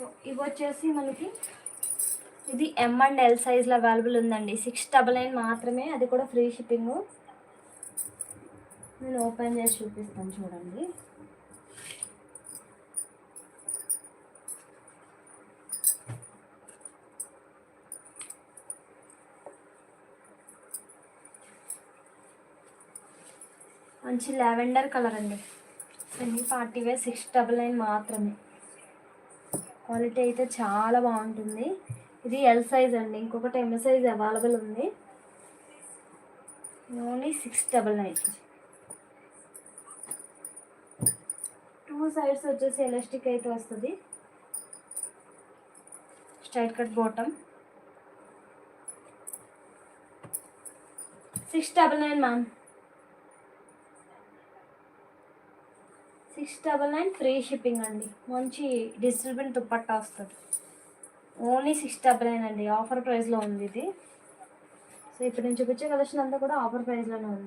So ఇవి వచ్చేసి మనకి ఇది M&L సైజ్లో అవైలబుల్ ఉందండి. 699 మాత్రమే, అది కూడా ఫ్రీ షిప్పింగ్. నేను ఓపెన్ చేసి చూపిస్తాను చూడండి. మంచి లావెండర్ కలర్ అండి. సెమీ పార్టీ వేర్ 699 మాత్రమే. క్వాలిటీ అయితే చాలా బాగుంటుంది. ఇది ఎల్ సైజ్ అండి, ఇంకొకటి ఎం సైజ్ అవైలబుల్ ఉంది. ఓన్లీ 699. 2 సైడ్స్ వచ్చేసి ఎలాస్టిక్ అయితే వస్తుంది. Straight cut bottom. 699 ma'am. 699 free shipping అండి. మంచి డిజిటల్ ప్రింట్ దుపట్టా వస్తుంది. ఓన్లీ 699 అండి. ఆఫర్ ప్రైస్లో ఉంది ఇది. సో ఇప్పుడు నేను చూపించే కలెక్షన్ అంతా కూడా ఆఫర్ ప్రైస్లోనే ఉంది.